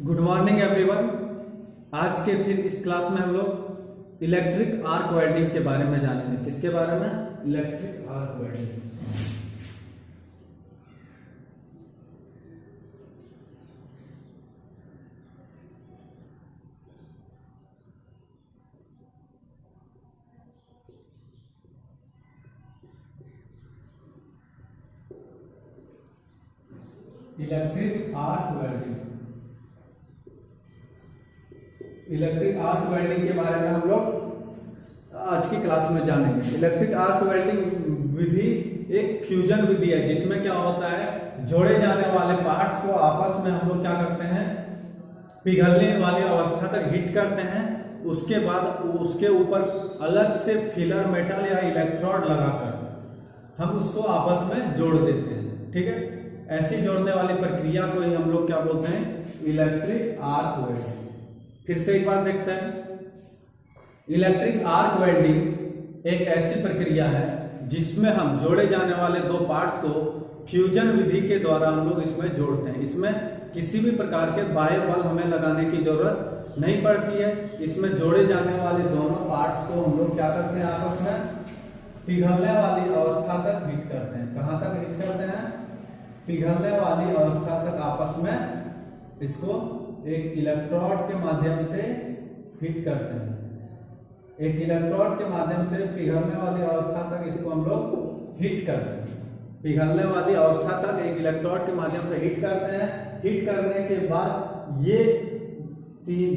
Good morning everyone. आज के फिर इस क्लास में हम लोग इलेक्ट्रिक आर्क वेल्डिंग के बारे में जानेंगे। किसके बारे में? Electric arc welding. Electric arc welding. Electric arc welding के बारे में हम लोग आज की क्लास में जानेंगे। इलेक्ट्रिक आर्क वेल्डिंग विधि एक फ्यूजन विधि है, जिसमें क्या होता है, जोड़े जाने वाले पार्ट्स को आपस में हम लोग क्या करते हैं, पिघलने वाली अवस्था तक हीट करते हैं। उसके बाद उसके ऊपर अलग से फिलर मेटल या इलेक्ट्रोड लगाकर हम उसको आपस में जोड़ देते हैं। ठीक है, ऐसी जोड़ने वाली प्रक्रिया को ही हम लोग क्या बोलते हैं, इलेक्ट्रिक आर्क वेल्डिंग। फिर से एक बार देखते हैं। इलेक्ट्रिक आर्क वेल्डिंग एक ऐसी प्रक्रिया है जिसमें हम जोड़े जाने वाले दो पार्ट्स को फ्यूजन विधि के द्वारा हम लोग इसमें जोड़ते हैं। इसमें किसी भी प्रकार के बाह्य बल हमें लगाने की जरूरत नहीं पड़ती है। इसमें जोड़े जाने वाले दोनों पार्ट्स को हम लोग क्या करते हैं, आपस में पिघलने वाली अवस्था तक हीट करते हैं। कहां तक हीट करते हैं? पिघलने वाली अवस्था तक आपस में इसको एक इलेक्ट्रोड के माध्यम से हीट करते हैं। एक इलेक्ट्रोड के माध्यम से पिघलने वाली अवस्था तक इसको हम लोग हीट करते हैं। पिघलने वाली अवस्था तक एक इलेक्ट्रोड के माध्यम से हीट करते हैं। हीट करने के बाद ये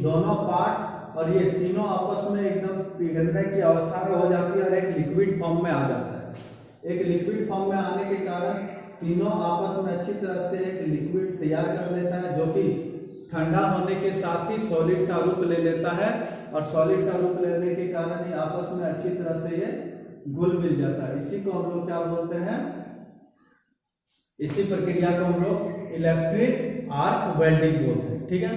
दोनों पार्ट्स और ये तीनों आपस में एकदम पिघलने की अवस्था में हो जाती है और एक लिक्विड फॉर्म में आ जाता है। एक लिक्विड फॉर्म में आने के कारण तीनों आपस में अच्छी तरह से एक लिक्विड तैयार कर लेता है, जो कि ठंडा होने के साथ ही सॉलिड का रूप ले लेता है। और सॉलिड का रूप लेने के कारण ही आपस में अच्छी तरह से ये घुल मिल जाता है। इसी को हम लोग क्या बोलते हैं, इसी प्रक्रिया को हम लोग इलेक्ट्रिक आर्क वेल्डिंग बोलते हैं। ठीक है,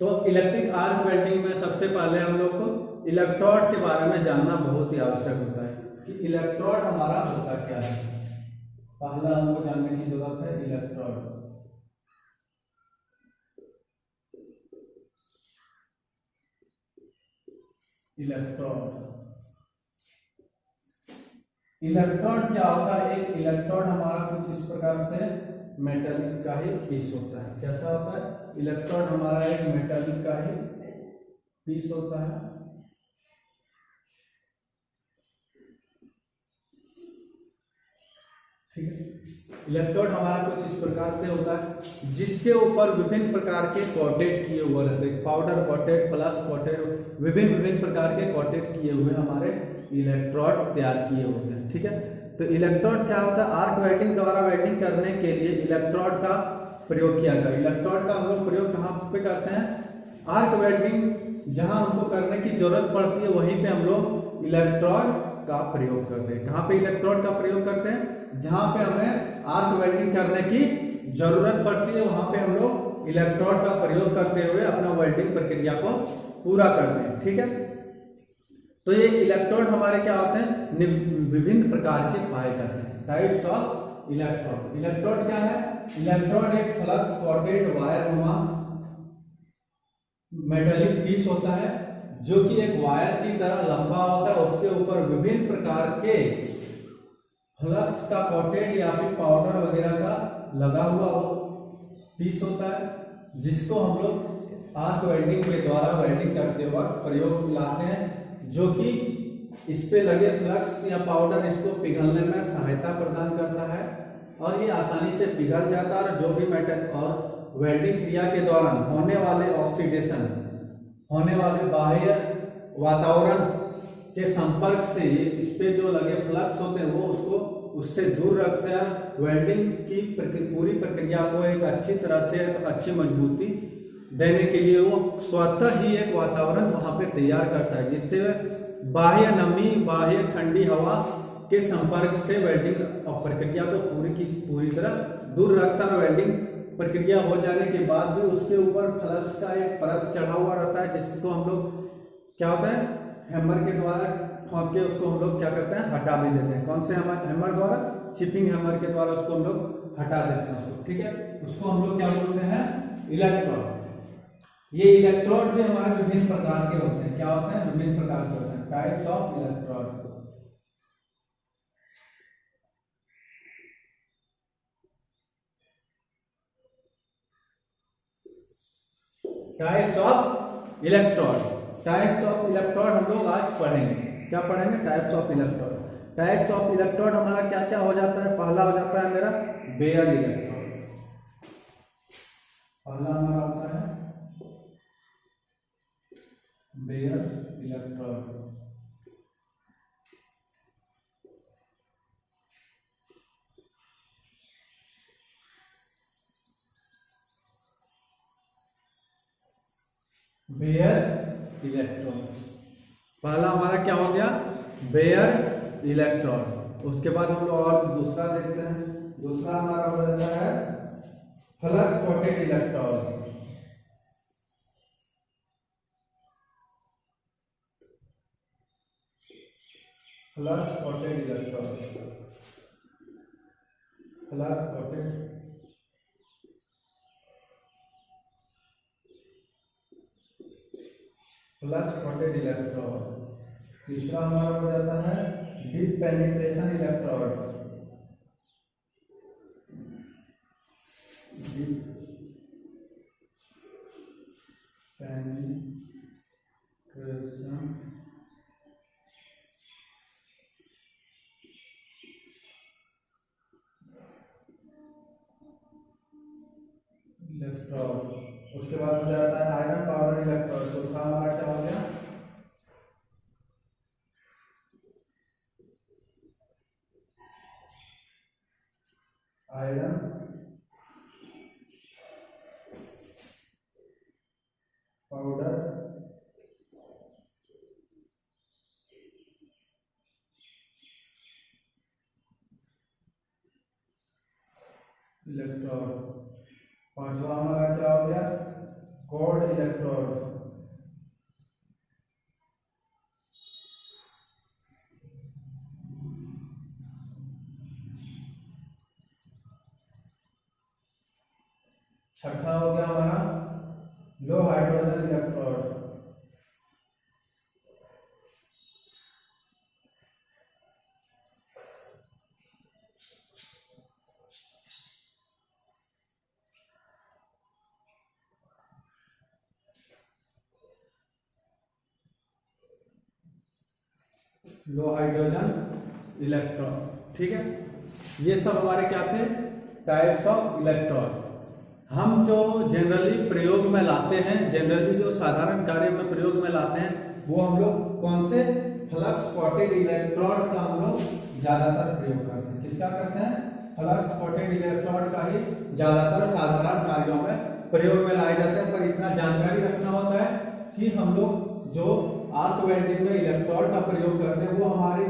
तो इलेक्ट्रिक आर्क वेल्डिंग में सबसे पहले हम लोग को इलेक्ट्रोड के बारे में जानना बहुत ही आवश्यक होता है कि इलेक्ट्रोड हमारा होता क्या है। पहला हमको जानने की जरूरत है इलेक्ट्रोड। इलेक्ट्रोड क्या होता है? एक इलेक्ट्रोड हमारा कुछ इस प्रकार से मेटलिक का ही पीस होता है। कैसा होता है? इलेक्ट्रोड हमारा एक मेटलिक का ही पीस होता है। ठीक है, इलेक्ट्रोड हमारा कुछ इस प्रकार से होता है, जिसके ऊपर विभिन्न प्रकार के कोटेड किए हुए रहते हैं। पाउडर कोटेड, फ्लक्स कोटेड, विभिन्न प्रकार के कोटेड किए हुए हमारे इलेक्ट्रोड तैयार किए होते हैं। ठीक है, तो इलेक्ट्रोड क्या होता है? आर्क वेल्डिंग द्वारा वेल्डिंग करने के लिए इलेक्ट्रोड का प्रयोग किया जाता है। इलेक्ट्रोड का हम लोग प्रयोग कहाँ पे करते हैं? आर्क वेल्डिंग जहां हमको करने की जरूरत पड़ती है वहीं पे हम लोग इलेक्ट्रोड का प्रयोग करते हैं। कहाँ पे इलेक्ट्रोड का प्रयोग करते हैं? जहां पे हमें आर्क वेल्डिंग करने की जरूरत पड़ती है वहां पे हम लोग इलेक्ट्रोड का प्रयोग करते हुए अपना वेल्डिंग प्रक्रिया को पूरा करते हैं। ठीक है, तो ये इलेक्ट्रोड हमारे क्या होते हैं, विभिन्न प्रकार के पाए जाते हैं। Types of electrode. इलेक्ट्रोड क्या है? इलेक्ट्रोड एक फ्लक्स कोटेड वायर नुमा मेटेलिक पीस होता है, जो कि एक वायर की तरह लंबा होता है। उसके ऊपर विभिन्न प्रकार के फ्लक्स का कोटेड या फिर पाउडर वगैरह का लगा हुआ पीस होता है, जिसको हम लोग आर्क वेल्डिंग के द्वारा वेल्डिंग करते वक्त प्रयोग में लाते हैं, जो कि इस पे लगे फ्लक्स या पाउडर इसको पिघलने में सहायता प्रदान करता है और ये आसानी से पिघल जाता है। और जो भी मेटल और वेल्डिंग क्रिया के दौरान होने वाले ऑक्सीडेशन, होने वाले बाह्य वातावरण के संपर्क से इस पे जो लगे फ्लक्स होते हैं वो उसको उससे दूर रखते हैं। वेल्डिंग की पूरी प्रक्रिया को एक अच्छी तरह से, एक अच्छी मजबूती देने के लिए वो स्वतः ही एक वातावरण वहां पे तैयार करता है, जिससे बाह्य नमी, बाह्य ठंडी हवा के संपर्क से वेल्डिंग प्रक्रिया को पूरी तरह दूर रखता है। वेल्डिंग प्रक्रिया हो जाने के बाद भी उसके ऊपर फ्लक्स का एक परत चढ़ा हुआ रहता है, जिसको हम लोग क्या होता है, हैमर के द्वारा ठोक के उसको हम लोग क्या करते हैं, हटा भी देते हैं। कौन से हैमर द्वारा? चिपिंग हैमर के द्वारा उसको हम लोग हटा देते हैं उसको। ठीक है, उसको हम लोग क्या बोलते हैं, इलेक्ट्रोड। ये इलेक्ट्रोड जो हमारे विभिन्न प्रकार के होते हैं, क्या होते हैं, विभिन्न प्रकार के होते हैं, types of electrode. Types of electrode, types of electrode हम लोग आज पढ़ेंगे। क्या पढ़ेंगे, types of electrode. Types of electrode हमारा क्या क्या हो जाता है, पहला हो जाता है मेरा बेयर इलेक्ट्रोड। पहला हमारा होता है बेयर इलेक्ट्रोड। बेयर इलेक्ट्रोड पहला हमारा क्या हो गया, बेयर इलेक्ट्रोड। उसके बाद हम लोग और दूसरा देखते हैं। दूसरा हमारा हो जाता है flux coated electrode. Flux coated electrode, flux coated flux coated electrode. तीसरा हमारा हो जाता है deep penetration electrode. Deep penetration electrode. उसके बाद हो जाता है आयरन पाउडर इलेक्ट्रोड। चौथा हमारा क्या हो गया, आयरन पाउडर इलेक्ट्रोड। पांचवा हमारा क्या हो गया, कोल्ड इलेक्ट्रोड। छठा हो गया हमारा लो हाइड्रोजन इलेक्ट्रोड। लो हाइड्रोजन इलेक्ट्रोड। ठीक है, ये सब हमारे क्या थे, टाइप्स ऑफ इलेक्ट्रोड। हम जो जनरली प्रयोग में लाते हैं, जनरली जो साधारण कार्य में प्रयोग में लाते हैं, वो हम लोग कौन से, फ्लक्स कोटेड इलेक्ट्रोड का हम लोग ज्यादातर प्रयोग करते हैं। किसका करते हैं, फ्लक्स कोटेड इलेक्ट्रोड का ही ज्यादातर साधारण कार्यों में प्रयोग में लाए जाते हैं। पर इतना जानकारी रखना होता है कि हम लोग जो आर्क वेल्डिंग में इलेक्ट्रोड का प्रयोग करते हैं वो हमारे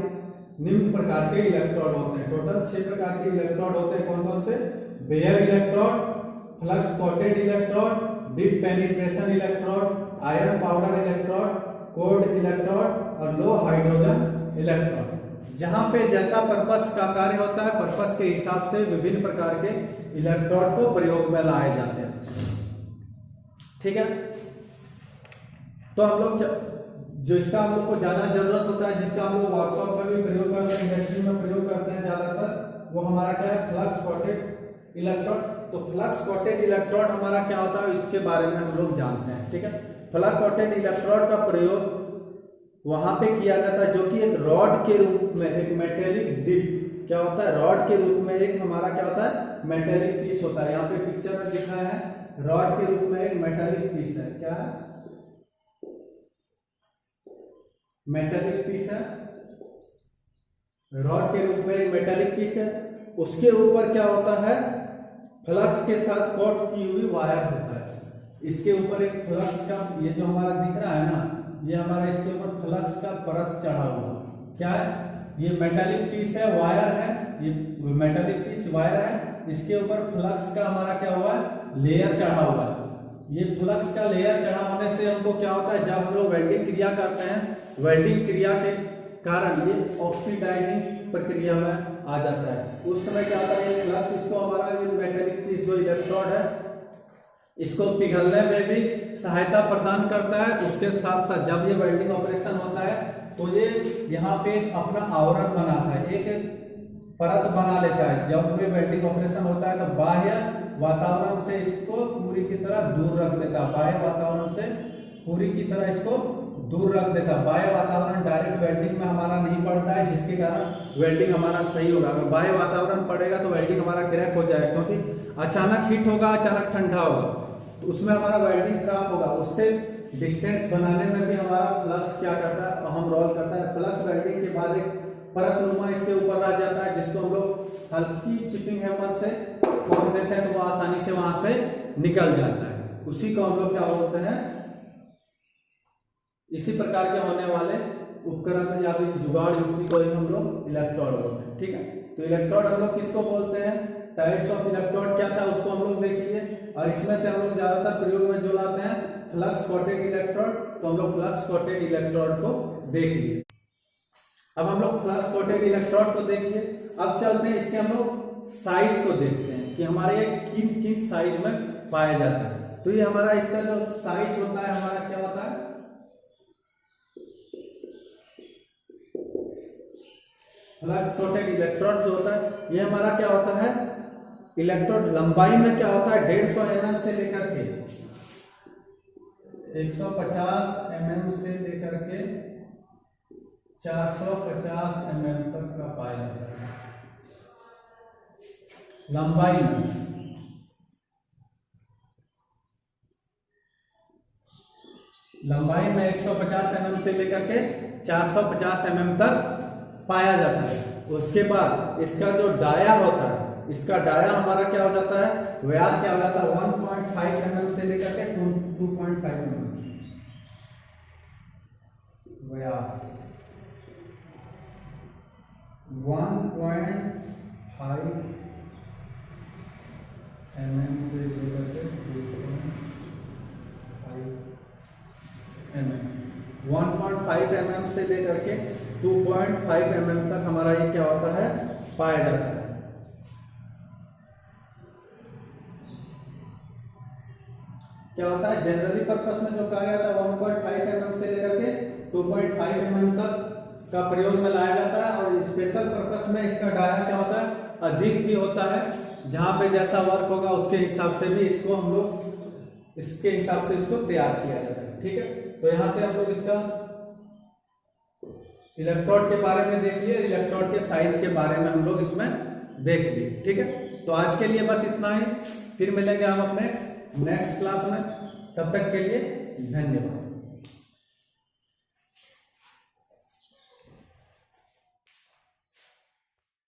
निम्न प्रकार के इलेक्ट्रोड होते हैं। टोटल 6 प्रकार के इलेक्ट्रोड होते हैं। कौन कौन से, bare electrode, flux coated electrode, deep penetration electrode, iron powder electrode, cold electrode और लो हाइड्रोजन इलेक्ट्रोड। जहां पे जैसा पर्पस का कार्य होता है, पर्पस के हिसाब से विभिन्न प्रकार के इलेक्ट्रोड को प्रयोग में लाए जाते हैं। ठीक है, तो हम लोग जिसका हम लोग को ज्यादा जरूरत होता है, जिसका हम लोग वर्कशॉप में भी प्रयोग करते हैं, इंडस्ट्री में प्रयोग करते हैं ज्यादातर, वो हमारा क्या है, फ्लक्स कोटेड इलेक्ट्रोड। तो फ्लक्स कोटेड इलेक्ट्रोड हमारा क्या होता है, इसके बारे में हम लोग जानते हैं। ठीक है, फ्लक्स कोटेड इलेक्ट्रोड का प्रयोग वहां पे किया जाता है जो कि एक रॉड के रूप में, एक मेटेलिक डिप, क्या होता है, रॉड के रूप में एक हमारा क्या होता है, मेटेलिक पीस होता है। यहाँ पे पिक्चर में दिखा है, रॉड के रूप में एक मेटेलिक पीस है। क्या है, मेटेलिक पीस है, रॉड के रूप में एक मेटेलिक पीस है। उसके ऊपर क्या होता है, फ्लक्स के साथ कोट की हुई वायर होता है। इसके ऊपर एक फ्लक्स का, ये जो हमारा दिख रहा है ना, ये हमारा इसके ऊपर फ्लक्स का परत चढ़ा हुआ, क्या है, ये मेटेलिक पीस है, वायर है, ये मेटेलिक पीस वायर है। इसके ऊपर फ्लक्स का हमारा क्या हुआ है, लेयर चढ़ा हुआ है। ये फ्लक्स का लेयर चढ़ा होने से हमको क्या होता है, जब हम लोग वेल्डिंग क्रिया करते हैं, वेल्डिंग क्रिया के कारण ये ऑक्सीडाइजिंग प्रक्रिया में आ जाता है। उस समय क्या होता है, ये फ्लक्स, इसको हमारा ये मेटेलिक पीस जो इलेक्ट्रोड है, इसको पिघलने में भी सहायता प्रदान करता है। उसके साथ साथ जब ये वेल्डिंग ऑपरेशन होता है तो ये यहाँ पे अपना आवरण बनाता है, एक परत बना लेता है। जब ये वेल्डिंग ऑपरेशन होता है तो बाह्य वातावरण से इसको पूरी की तरह दूर रख देता है, बाह्य वातावरण से पूरी की तरह इसको दूर रख देता है। बाह्य वातावरण डायरेक्ट वेल्डिंग में हमारा नहीं पड़ता है, जिसके कारण वेल्डिंग हमारा सही होगा। अगर बाह्य वातावरण पड़ेगा तो वेल्डिंग हमारा क्रैक हो जाएगा, क्योंकि अचानक हीट होगा, अचानक ठंडा होगा, तो उसमें हमारा वेल्डिंग खराब होगा। उससे डिस्टेंस बनाने में भी हमारा फ्लक्स क्या करता है, अहम रोल करता है। फ्लक्स वेल्डिंग के बाद एक परत नुमा इसके ऊपर रह जाता है, जिसको हम लोग हल्की चिपिंग हैमर से खोल देते हैं तो वो आसानी से वहां से निकल जाता है। उसी को हम लोग क्या बोलते हैं, इसी प्रकार के होने वाले उपकरण या फिर जुगाड़ युक्ति को ही हम लोग इलेक्ट्रोड बोलते हैं। ठीक है, तो इलेक्ट्रोड हम लोग किसको बोलते हैं, टाइप्स ऑफ इलेक्ट्रोड क्या था उसको हम लोग देख लिए। और इसमें से हम लोग ज्यादातर प्रयोग में जो लाते हैं फ्लक्स कोटेड इलेक्ट्रोड, तो हम लोग फ्लक्स कोटेड इलेक्ट्रोड को देख लिए। अब हम लोग फ्लक्स कोटेड इलेक्ट्रोड को देख लिए। अब चलते हैं इसके हम लोग साइज को देखते हैं कि हमारे ये किन किन साइज में पाया जाता है। तो ये हमारा इसका जो साइज होता है हमारा क्या होता है, फ्लक्स कोटेड इलेक्ट्रोड जो होता है ये हमारा क्या होता है, इलेक्ट्रोड लंबाई में क्या होता है 150 mm से लेकर के 150 mm से लेकर के 450 mm तक का पाया जाता है लंबाई में। लंबाई में 150 mm से लेकर के 450 mm तक पाया जाता है। उसके बाद इसका जो डाया होता है, इसका डाया हमारा क्या हो जाता है, व्यास क्या हो जाता है 1.5 mm से लेकर के 2.5 mm व्यास 1.5 mm से लेकर के 1.5 mm से लेकर के 2.5 mm तक हमारा ये क्या होता है, पाया जाता है। क्या होता है जनरली पर्पस में जो कहा जाता है 1.5 mm से लेकर के 2.5 mm तक का प्रयोग में लाया जाता है। और स्पेशल पर्पस में इसका डाया क्या होता है, अधिक भी होता है। जहां पे जैसा वर्क होगा उसके हिसाब से भी इसको हम लोग इसके हिसाब से इसको तैयार किया जाता है। ठीक है, तो यहाँ से हम लोग इसका इलेक्ट्रोड के बारे में देख लिए, इलेक्ट्रोड के साइज के बारे में हम लोग इसमें देख लिए। ठीक है, तो आज के लिए बस इतना ही, फिर मिलेंगे हम अपने नेक्स्ट क्लास में। तब तक के लिए धन्यवाद।